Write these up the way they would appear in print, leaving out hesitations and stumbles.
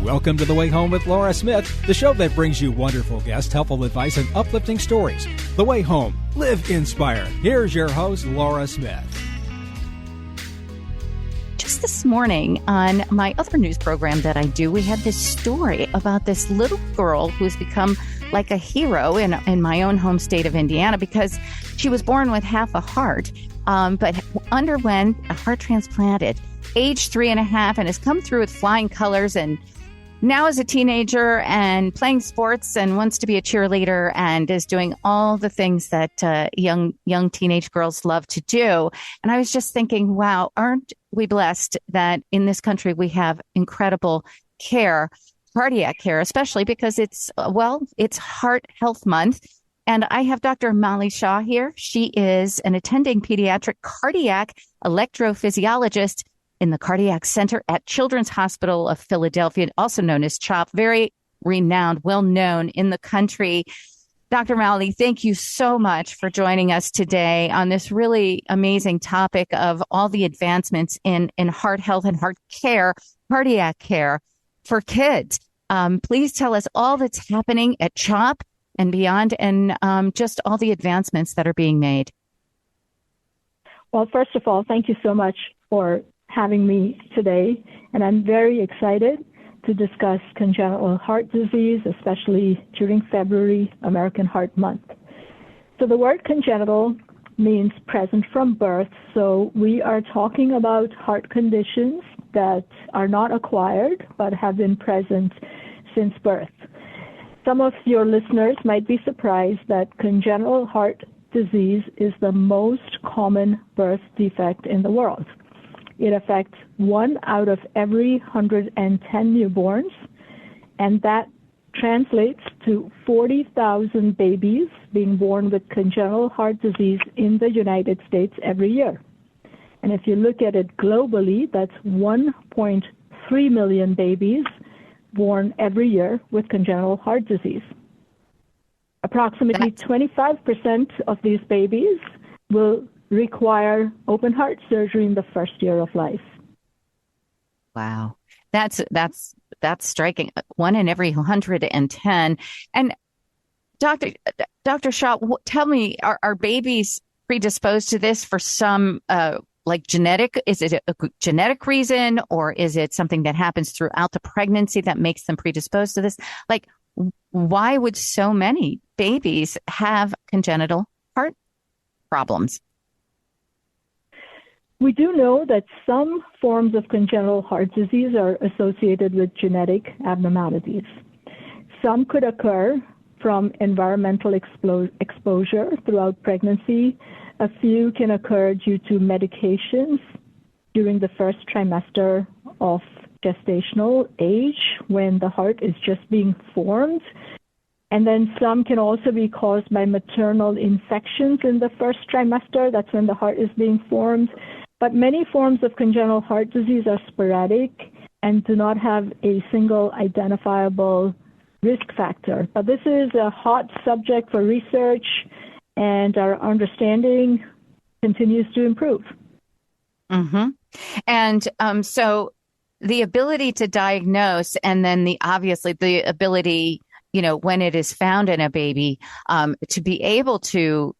Welcome to The Way Home with Laura Smith, the show that brings you wonderful guests, helpful advice, and uplifting stories. The Way Home. Live inspired. Here's your host, Laura Smith. Just this morning on my other news program that I do, we had this story about this little girl who's become like a hero in my own home state of Indiana because she was born with half a heart, but underwent a heart transplant at age 3.5 and has come through with flying colors, and now is a teenager and playing sports and wants to be a cheerleader and is doing all the things that young teenage girls love to do. And I was just thinking, wow, aren't we blessed that in this country we have incredible care, cardiac care, especially because it's Heart Health Month. And I have Dr. Molly Shah here. She is an attending pediatric cardiac electrophysiologist in the Cardiac Center at Children's Hospital of Philadelphia, also known as CHOP, very renowned, well-known in the country. Dr. Molly, thank you so much for joining us today on this really amazing topic of all the advancements in heart health and heart care, cardiac care for kids. Please tell us all that's happening at CHOP and beyond, and just all the advancements that are being made. Well, first of all, thank you so much for having me today, and I'm very excited to discuss congenital heart disease, especially during February, American Heart Month. So the word congenital means present from birth, so we are talking about heart conditions that are not acquired but have been present since birth. Some of your listeners might be surprised that congenital heart disease is the most common birth defect in the world. It affects 1 out of every 110 newborns, and that translates to 40,000 babies being born with congenital heart disease in the United States every year. And if you look at it globally, that's 1.3 million babies born every year with congenital heart disease. Approximately 25% of these babies will require open heart surgery in the first year of life. Wow. That's striking. 1 in every 110. And Dr. Shah, tell me, are babies predisposed to this for some genetic? Is it a genetic reason, or is it something that happens throughout the pregnancy that makes them predisposed to this? Like, why would so many babies have congenital heart problems? We do know that some forms of congenital heart disease are associated with genetic abnormalities. Some could occur from environmental exposure throughout pregnancy. A few can occur due to medications during the first trimester of gestational age when the heart is just being formed. And then some can also be caused by maternal infections in the first trimester. That's when the heart is being formed. But many forms of congenital heart disease are sporadic and do not have a single identifiable risk factor. But this is a hot subject for research, and our understanding continues to improve. Mm-hmm. And so the ability to diagnose, and then the ability, when it is found in a baby, to be able to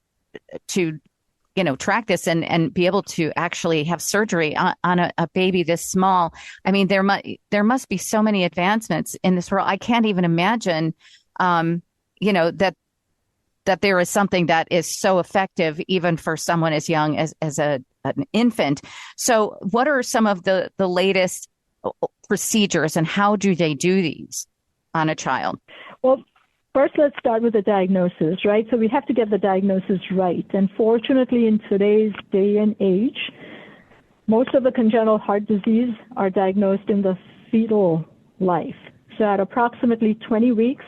track this and be able to actually have surgery on a baby this small. I mean, there must be so many advancements in this world. I can't even imagine, that there is something that is so effective even for someone as young as an infant. So what are some of the latest procedures, and how do they do these on a child? Well, first, let's start with the diagnosis, right? So we have to get the diagnosis right. And fortunately, in today's day and age, most of the congenital heart disease are diagnosed in the fetal life. So at approximately 20 weeks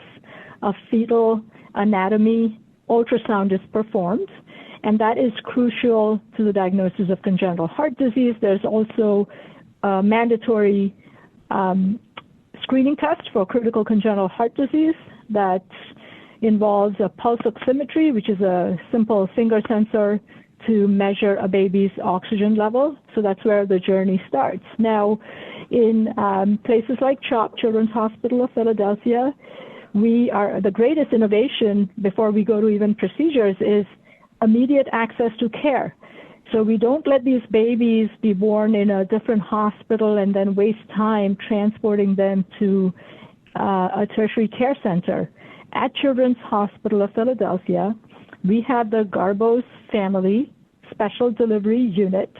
of fetal anatomy, ultrasound is performed, and that is crucial to the diagnosis of congenital heart disease. There's also a mandatory screening test for critical congenital heart disease that involves a pulse oximetry, which is a simple finger sensor to measure a baby's oxygen level. So that's where the journey starts. Now, In places like CHOP, Children's Hospital of Philadelphia, the greatest innovation before we go to even procedures is immediate access to care. So we don't let these babies be born in a different hospital and then waste time transporting them to a tertiary care center. At Children's Hospital of Philadelphia, we have the Garbos Family Special Delivery Unit.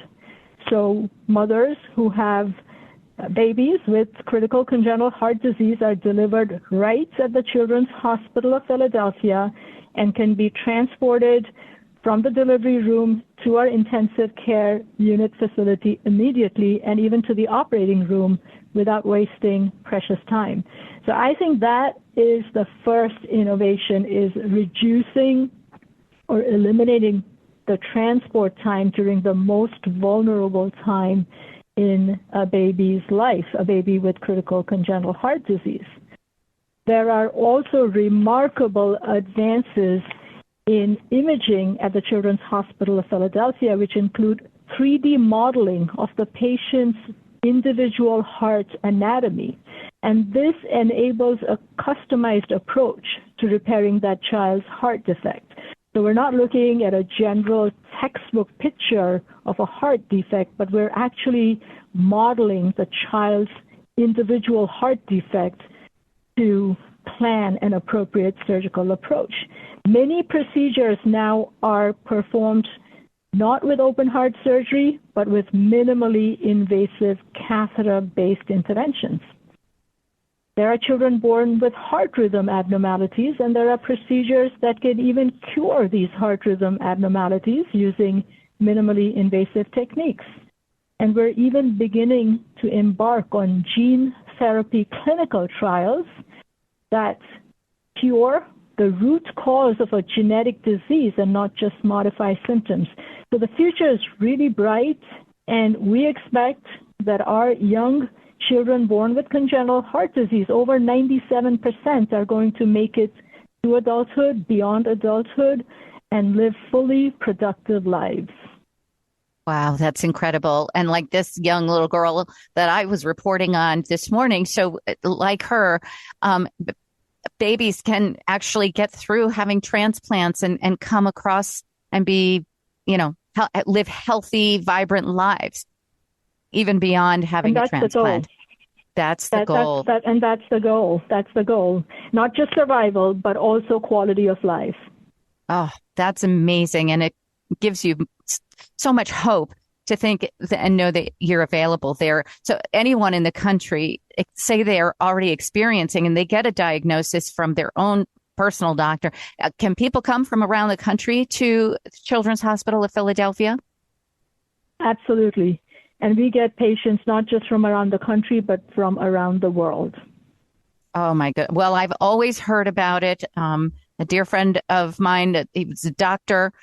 So mothers who have babies with critical congenital heart disease are delivered right at the Children's Hospital of Philadelphia and can be transported from the delivery room to our intensive care unit facility immediately, and even to the operating room without wasting precious time. So I think that is the first innovation, is reducing or eliminating the transport time during the most vulnerable time in a baby's life, a baby with critical congenital heart disease. There are also remarkable advances in imaging at the Children's Hospital of Philadelphia, which include 3D modeling of the patient's individual heart anatomy. And this enables a customized approach to repairing that child's heart defect. So we're not looking at a general textbook picture of a heart defect, but we're actually modeling the child's individual heart defect to plan an appropriate surgical approach. Many procedures now are performed not with open heart surgery, but with minimally invasive catheter-based interventions. There are children born with heart rhythm abnormalities, and there are procedures that can even cure these heart rhythm abnormalities using minimally invasive techniques. And we're even beginning to embark on gene therapy clinical trials that cure the root cause of a genetic disease and not just modify symptoms. So the future is really bright, and we expect that our young children born with congenital heart disease, over 97%, are going to make it to adulthood, beyond adulthood, and live fully productive lives. Wow, that's incredible. And like this young little girl that I was reporting on this morning, so like her, babies can actually get through having transplants and come across and be, live healthy, vibrant lives, even beyond having a transplant. That's the goal. And that's the goal. That's the goal. Not just survival, but also quality of life. Oh, that's amazing. And it gives you so much hope to think and know that you're available there. So anyone in the country, say they are already experiencing and they get a diagnosis from their own personal doctor, can people come from around the country to Children's Hospital of Philadelphia? Absolutely. And we get patients not just from around the country, but from around the world. Oh, my God. Well, I've always heard about it. A dear friend of mine, he was a doctor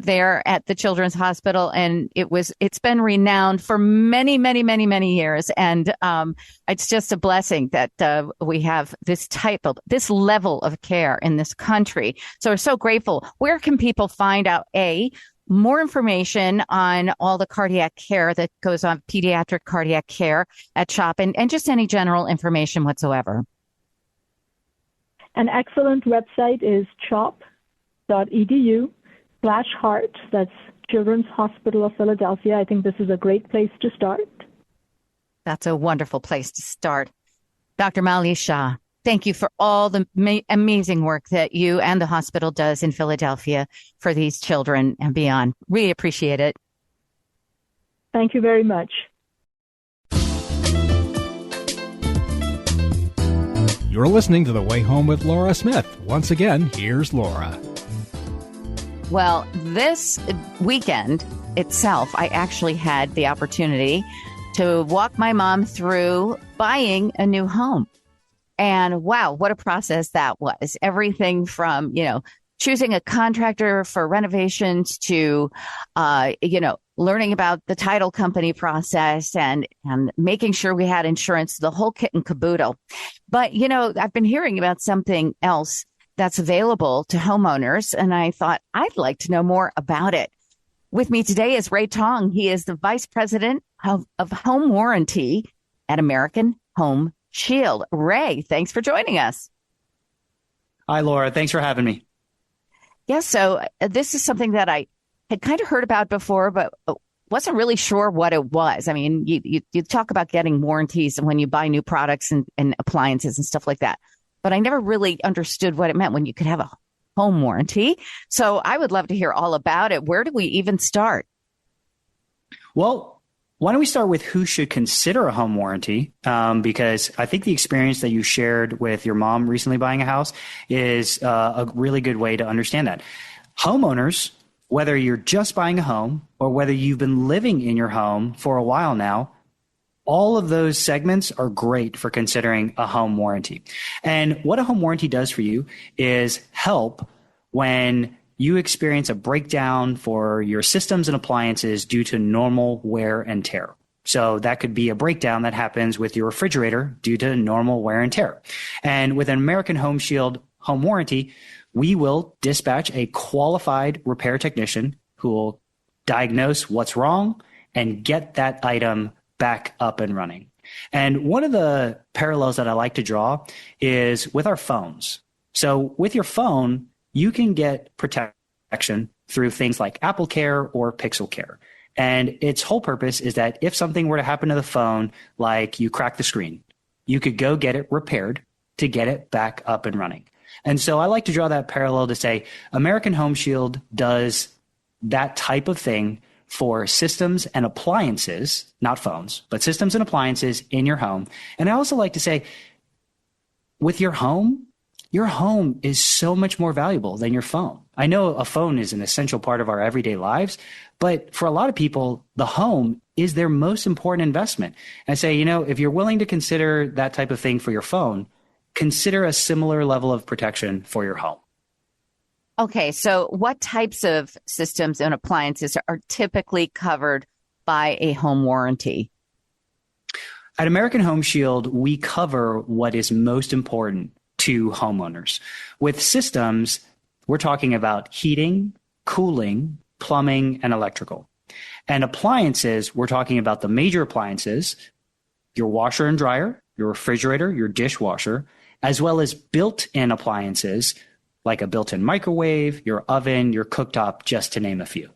there at the Children's Hospital, and it's been renowned for many, many, many, many years. And it's just a blessing that we have this level of care in this country. So we're so grateful. Where can people find out, more information on all the cardiac care that goes on, pediatric cardiac care at CHOP, and just any general information whatsoever? An excellent website is chop.edu/heart. That's Children's Hospital of Philadelphia. I think this is a great place to start. That's a wonderful place to start. Dr. Malli Shah, thank you for all the amazing work that you and the hospital does in Philadelphia for these children and beyond. Really appreciate it. Thank you very much. You're listening to The Way Home with Laura Smith. Once again, here's Laura. Well, this weekend itself, I actually had the opportunity to walk my mom through buying a new home. And wow, what a process that was. Everything from, choosing a contractor for renovations to, learning about the title company process and making sure we had insurance, the whole kit and caboodle. But, I've been hearing about something else that's available to homeowners, and I thought I'd like to know more about it. With me today is Ray Tong. He is the Vice President of Home Warranty at American Home Shield. Ray, thanks for joining us. Hi, Laura. Thanks for having me. Yes, so this is something that I had kind of heard about before, but wasn't really sure what it was. I mean, you talk about getting warranties when you buy new products and appliances and stuff like that, but I never really understood what it meant when you could have a home warranty. So I would love to hear all about it. Where do we even start? Well, why don't we start with who should consider a home warranty? Because I think the experience that you shared with your mom recently buying a house is a really good way to understand that. Homeowners, whether you're just buying a home or whether you've been living in your home for a while now, all of those segments are great for considering a home warranty. And what a home warranty does for you is help when you experience a breakdown for your systems and appliances due to normal wear and tear. So that could be a breakdown that happens with your refrigerator due to normal wear and tear. And with an American Home Shield home warranty, we will dispatch a qualified repair technician who will diagnose what's wrong and get that item back up and running. And one of the parallels that I like to draw is with our phones. So with your phone, you can get protection through things like Apple Care or Pixel Care. And its whole purpose is that if something were to happen to the phone, like you crack the screen, you could go get it repaired to get it back up and running. And so I like to draw that parallel to say American Home Shield does that type of thing for systems and appliances, not phones, but systems and appliances in your home. And I also like to say with your home is so much more valuable than your phone. I know a phone is an essential part of our everyday lives, but for a lot of people, the home is their most important investment. And I say, if you're willing to consider that type of thing for your phone, consider a similar level of protection for your home. Okay, so what types of systems and appliances are typically covered by a home warranty? At American Home Shield, we cover what is most important to homeowners. With systems, we're talking about heating, cooling, plumbing, and electrical. And appliances, we're talking about the major appliances, your washer and dryer, your refrigerator, your dishwasher, as well as built-in appliances like a built-in microwave, your oven, your cooktop, just to name a few.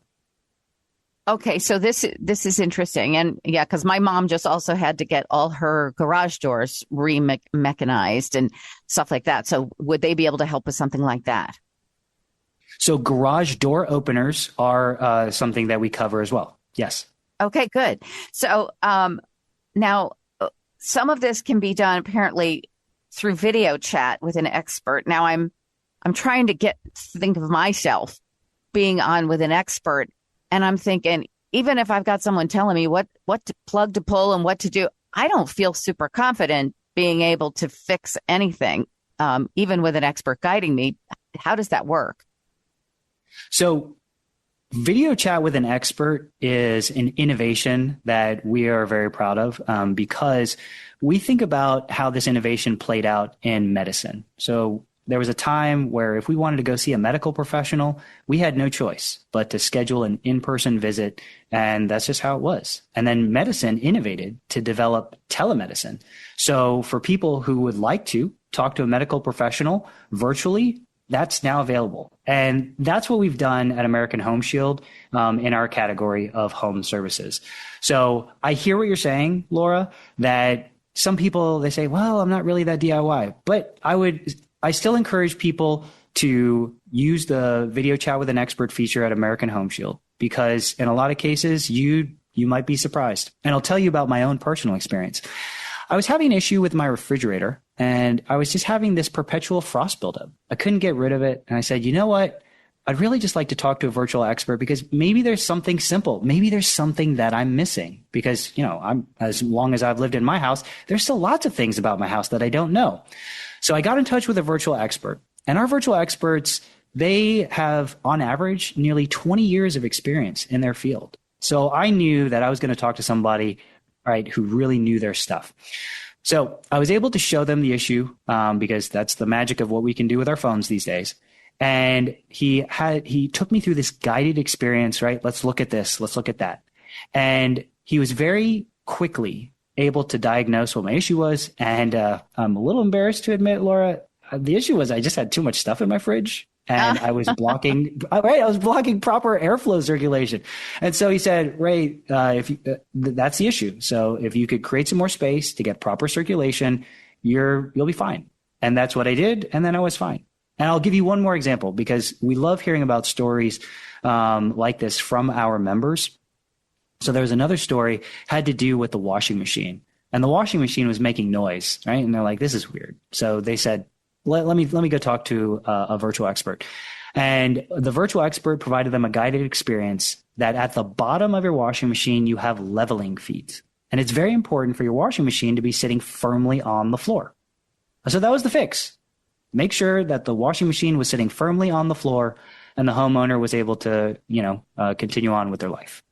Okay, so this is interesting. And yeah, because my mom just also had to get all her garage doors re-mechanized and stuff like that. So would they be able to help with something like that? So garage door openers are something that we cover as well. Yes. Okay, good. So now some of this can be done apparently through video chat with an expert. Now I'm trying to think of myself being on with an expert, and I'm thinking, even if I've got someone telling me what plug to pull and what to do, I don't feel super confident being able to fix anything, even with an expert guiding me. How does that work? So video chat with an expert is an innovation that we are very proud of because we think about how this innovation played out in medicine. So there was a time where if we wanted to go see a medical professional, we had no choice but to schedule an in-person visit, and that's just how it was. And then medicine innovated to develop telemedicine. So for people who would like to talk to a medical professional virtually, that's now available. And that's what we've done at American Home Shield in our category of home services. So I hear what you're saying, Laura, that some people, they say, well, I'm not really that DIY, but I still encourage people to use the video chat with an expert feature at American Home Shield, because in a lot of cases, you might be surprised. And I'll tell you about my own personal experience. I was having an issue with my refrigerator, and I was just having this perpetual frost buildup. I couldn't get rid of it. And I said, you know what? I'd really just like to talk to a virtual expert, because maybe there's something simple. Maybe there's something that I'm missing, because, as long as I've lived in my house, there's still lots of things about my house that I don't know. So I got in touch with a virtual expert, and our virtual experts, they have on average nearly 20 years of experience in their field. So I knew that I was going to talk to somebody, right, who really knew their stuff. So I was able to show them the issue because that's the magic of what we can do with our phones these days. And he took me through this guided experience, right? Let's look at this. Let's look at that. And he was very quickly able to diagnose what my issue was. And I'm a little embarrassed to admit, Laura, the issue was I just had too much stuff in my fridge. And I was blocking, right? I was blocking proper airflow circulation. And so he said, Ray, that's the issue. So if you could create some more space to get proper circulation, you'll be fine. And that's what I did. And then I was fine. And I'll give you one more example because we love hearing about stories like this from our members. So there was another story had to do with the washing machine, and the washing machine was making noise, right? And they're like, this is weird. So they said, let me go talk to a virtual expert. And the virtual expert provided them a guided experience that at the bottom of your washing machine, you have leveling feet. And it's very important for your washing machine to be sitting firmly on the floor. So that was the fix. Make sure that the washing machine was sitting firmly on the floor and the homeowner was able to, continue on with their life.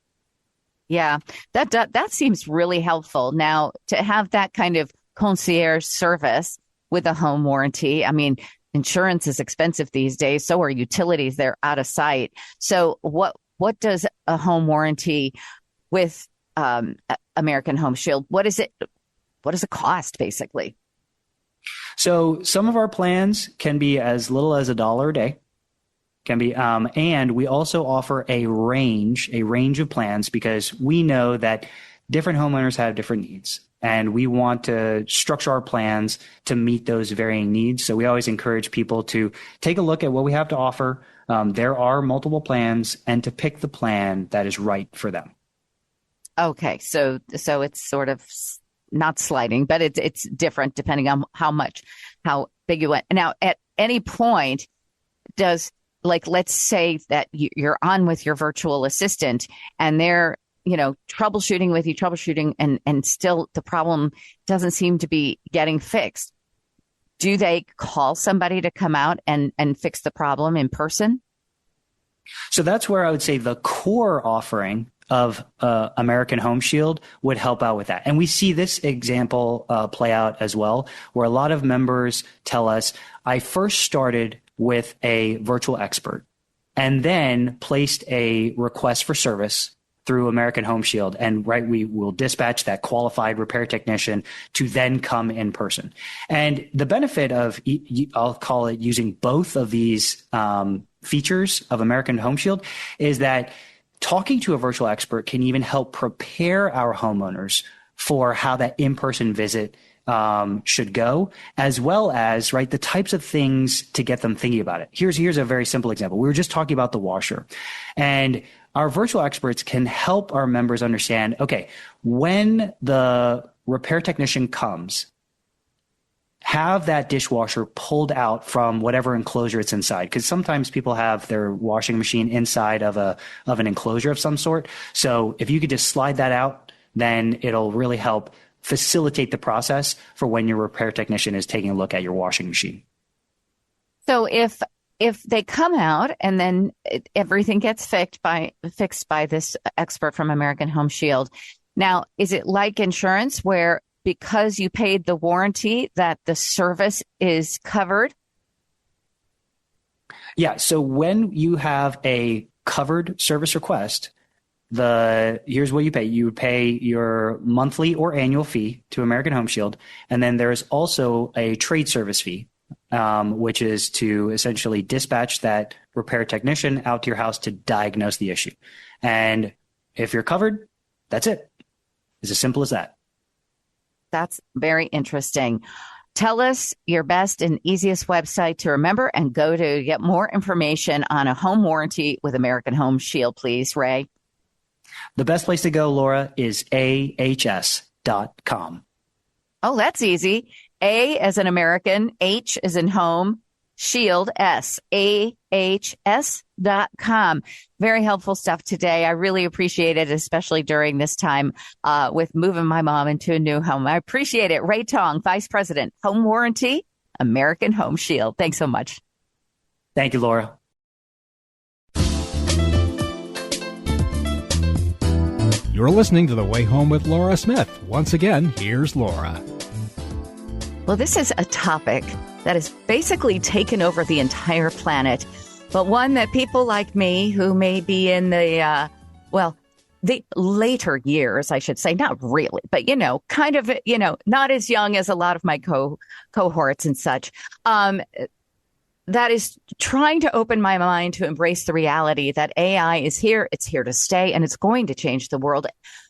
Yeah, that seems really helpful. Now, to have that kind of concierge service with a home warranty, I mean, insurance is expensive these days. So are utilities. They're out of sight. So what does a home warranty with American Home Shield, what does it cost, basically? So some of our plans can be as little as $1 a day. Can be, and we also offer a range of plans because we know that different homeowners have different needs, and we want to structure our plans to meet those varying needs. So we always encourage people to take a look at what we have to offer. There are multiple plans, and to pick the plan that is right for them. Okay, so it's sort of not sliding, but it's different depending on how big you went. Now, at any point, let's say that you're on with your virtual assistant and they're, troubleshooting and still the problem doesn't seem to be getting fixed. Do they call somebody to come out and fix the problem in person? So that's where I would say the core offering of American Home Shield would help out with that. And we see this example play out as well, where a lot of members tell us, I first started with a virtual expert and then placed a request for service through American Home Shield. And we will dispatch that qualified repair technician to then come in person. And the benefit of, I'll call it, using both of these features of American Home Shield is that talking to a virtual expert can even help prepare our homeowners for how that in-person visit should go, as well as the types of things to get them thinking about it. Here's a very simple example. We were just talking about the washer, and our virtual experts can help our members understand, okay, when the repair technician comes, have that dishwasher pulled out from whatever enclosure it's inside. Because sometimes people have their washing machine inside of an enclosure of some sort. So if you could just slide that out, then it'll really help facilitate the process for when your repair technician is taking a look at your washing machine. So if they come out and then everything gets fixed by this expert from American Home Shield, now, is it like insurance where because you paid the warranty that the service is covered? Yeah. So when you have a covered service request, here's what you pay. You pay your monthly or annual fee to American Home Shield. And then there's also a trade service fee, which is to essentially dispatch that repair technician out to your house to diagnose the issue. And if you're covered, that's it. It's as simple as that. That's very interesting. Tell us your best and easiest website to remember and go to get more information on a home warranty with American Home Shield, please, Ray. The best place to go, Laura, is ahs.com. Oh, that's easy. A as in American, H as in home, Shield, S, ahs.com. Very helpful stuff today. I really appreciate it, especially during this time with moving my mom into a new home. I appreciate it. Ray Tong, Vice President, Home Warranty, American Home Shield. Thanks so much. Thank you, Laura. You're listening to The Way Home with Laura Smith. Once again, here's Laura. Well, this is a topic that has basically taken over the entire planet, but one that people like me who may be in the, the later years, I should say, not really, but, kind of, not as young as a lot of my cohorts and such. That is trying to open my mind to embrace the reality that AI is here, it's here to stay, and it's going to change the world.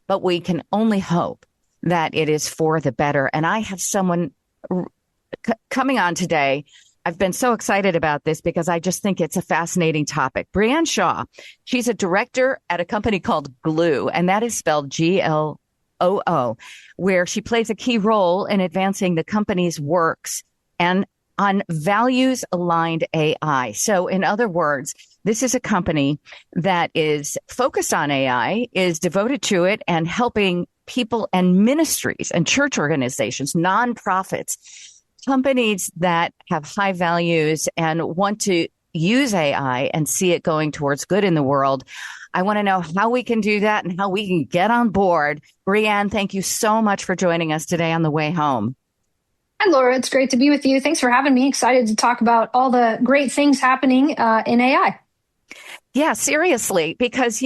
But we can only hope that it is for the better. And I have someone coming on today. I've been so excited about this because I just think it's a fascinating topic. Brianne Shah, she's a director at a company called Gloo, and that is spelled Gloo, where she plays a key role in advancing the company's works and on values-aligned AI. So in other words, this is a company that is focused on AI, is devoted to it, and helping people and ministries and church organizations, nonprofits, companies that have high values and want to use AI and see it going towards good in the world. I want to know how we can do that and how we can get on board. Brianne, thank you so much for joining us today on the way home. Hi, Laura. It's great to be with you. Thanks for having me. Excited to talk about all the great things happening in AI. Yeah, seriously, because,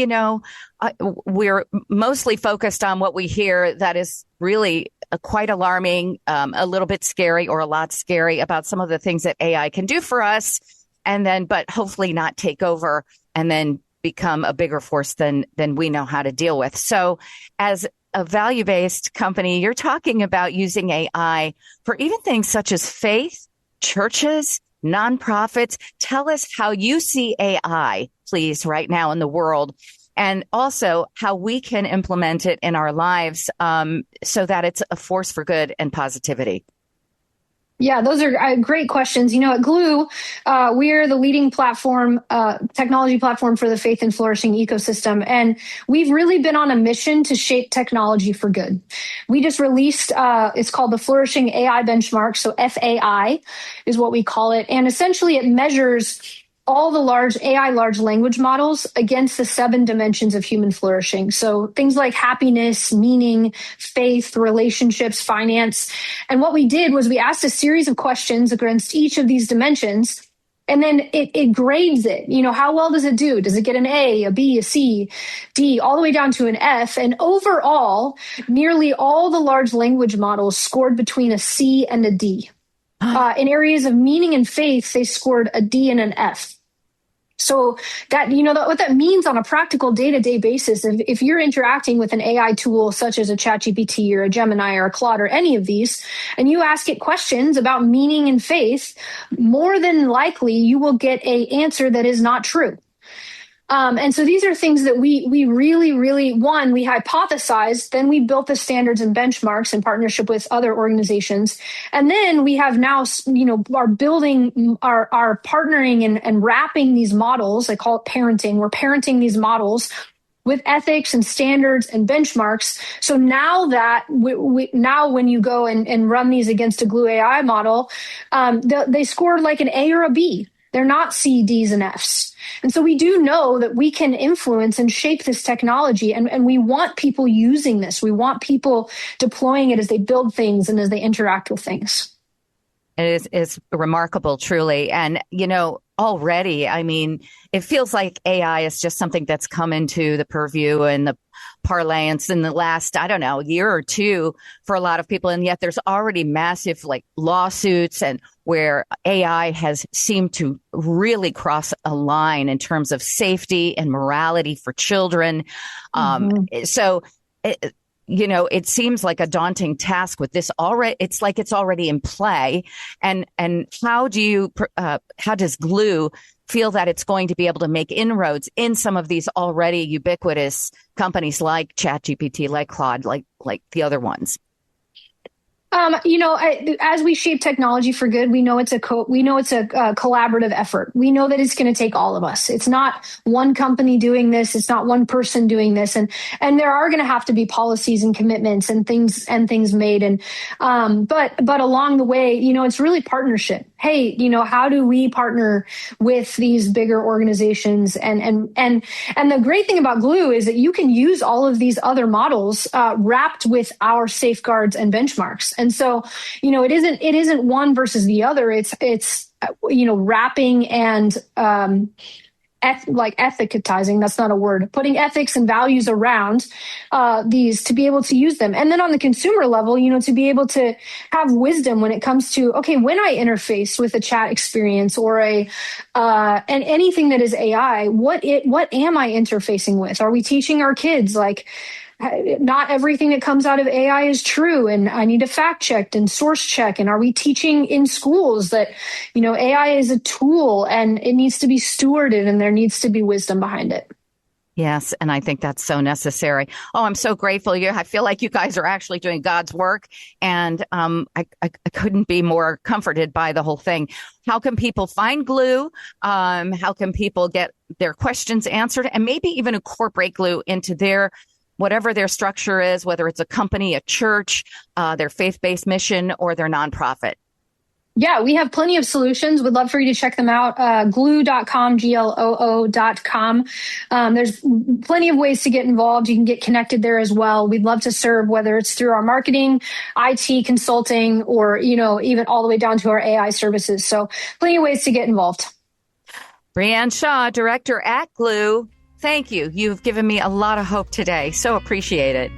we're mostly focused on what we hear that is really quite alarming, a little bit scary or a lot scary about some of the things that AI can do for us, but hopefully not take over and then become a bigger force than we know how to deal with. So as a value-based company, you're talking about using AI for even things such as faith, churches, nonprofits. Tell us how you see AI, please, right now in the world, and also how we can implement it in our lives so that it's a force for good and positivity. Yeah, those are great questions. At Gloo, we're the leading platform, technology platform for the faith and flourishing ecosystem. And we've really been on a mission to shape technology for good. We just released, it's called the Flourishing AI Benchmark. So FAI is what we call it. And essentially it measures all the large language models against the 7 dimensions of human flourishing. So things like happiness, meaning, faith, relationships, finance. And what we did was we asked a series of questions against each of these dimensions, and then it grades it. How well does it do? Does it get an A, a B, a C, D, all the way down to an F? And overall, nearly all the large language models scored between a C and a D. In areas of meaning and faith, they scored a D and an F. So that, what that means on a practical day-to-day basis, if you're interacting with an AI tool such as a ChatGPT or a Gemini or a Claude or any of these, and you ask it questions about meaning and faith, more than likely you will get an answer that is not true. And so these are things that we really, we hypothesized, then we built the standards and benchmarks in partnership with other organizations. And then we have now, are building, are partnering and wrapping these models. I call it parenting. We're parenting these models with ethics and standards and benchmarks. So now that now when you go and run these against a Gloo AI model, they scored like an A or a B. They're not C, Ds, and Fs. And so we do know that we can influence and shape this technology, and we want people using this. We want people deploying it as they build things and as they interact with things. It is remarkable, truly. And, already, it feels like AI is just something that's come into the purview and the parlance in the last, year or two for a lot of people. And yet there's already massive lawsuits and where AI has seemed to really cross a line in terms of safety and morality for children. So it seems like a daunting task with this already. It's like it's already in play. And how does Gloo feel that it's going to be able to make inroads in some of these already ubiquitous companies like ChatGPT, like Claude, like the other ones? As we shape technology for good, we know it's a collaborative effort. We know that it's going to take all of us. It's not one company doing this. It's not one person doing this. And there are going to have to be policies and commitments and things made. But along the way, it's really partnership. Hey, how do we partner with these bigger organizations? And the great thing about Gloo is that you can use all of these other models wrapped with our safeguards and benchmarks. And so, it isn't one versus the other. It's wrapping and ethicizing, that's not a word, putting ethics and values around these to be able to use them. And then on the consumer level, to be able to have wisdom when it comes to, okay, when I interface with a chat experience or and anything that is AI, what am I interfacing with? Are we teaching our kids, like, not everything that comes out of AI is true, and I need to fact check and source check? And are we teaching in schools that, AI is a tool and it needs to be stewarded and there needs to be wisdom behind it? Yes, and I think that's so necessary. Oh, I'm so grateful. I feel like you guys are actually doing God's work, and I couldn't be more comforted by the whole thing. How can people find Gloo? How can people get their questions answered, and maybe even incorporate Gloo into their whatever their structure is, whether it's a company, a church, their faith-based mission, or their nonprofit? Yeah, we have plenty of solutions. We'd love for you to check them out. Gloo.com, Gloo.com. There's plenty of ways to get involved. You can get connected there as well. We'd love to serve, whether it's through our marketing, IT consulting, or, even all the way down to our AI services. So plenty of ways to get involved. Brianne Shah, director at Gloo. Thank you. You've given me a lot of hope today. So appreciate it.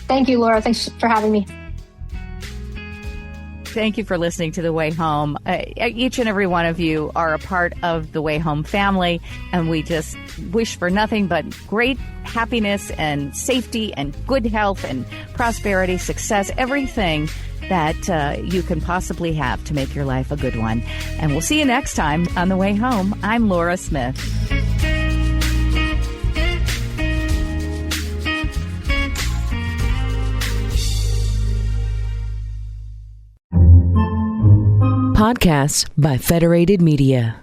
Thank you, Laura. Thanks for having me. Thank you for listening to The Way Home. Each and every one of you are a part of the Way Home family, and we just wish for nothing but great happiness and safety and good health and prosperity, success, everything that you can possibly have to make your life a good one. And we'll see you next time on The Way Home. I'm Laura Smith. Podcasts by Federated Media.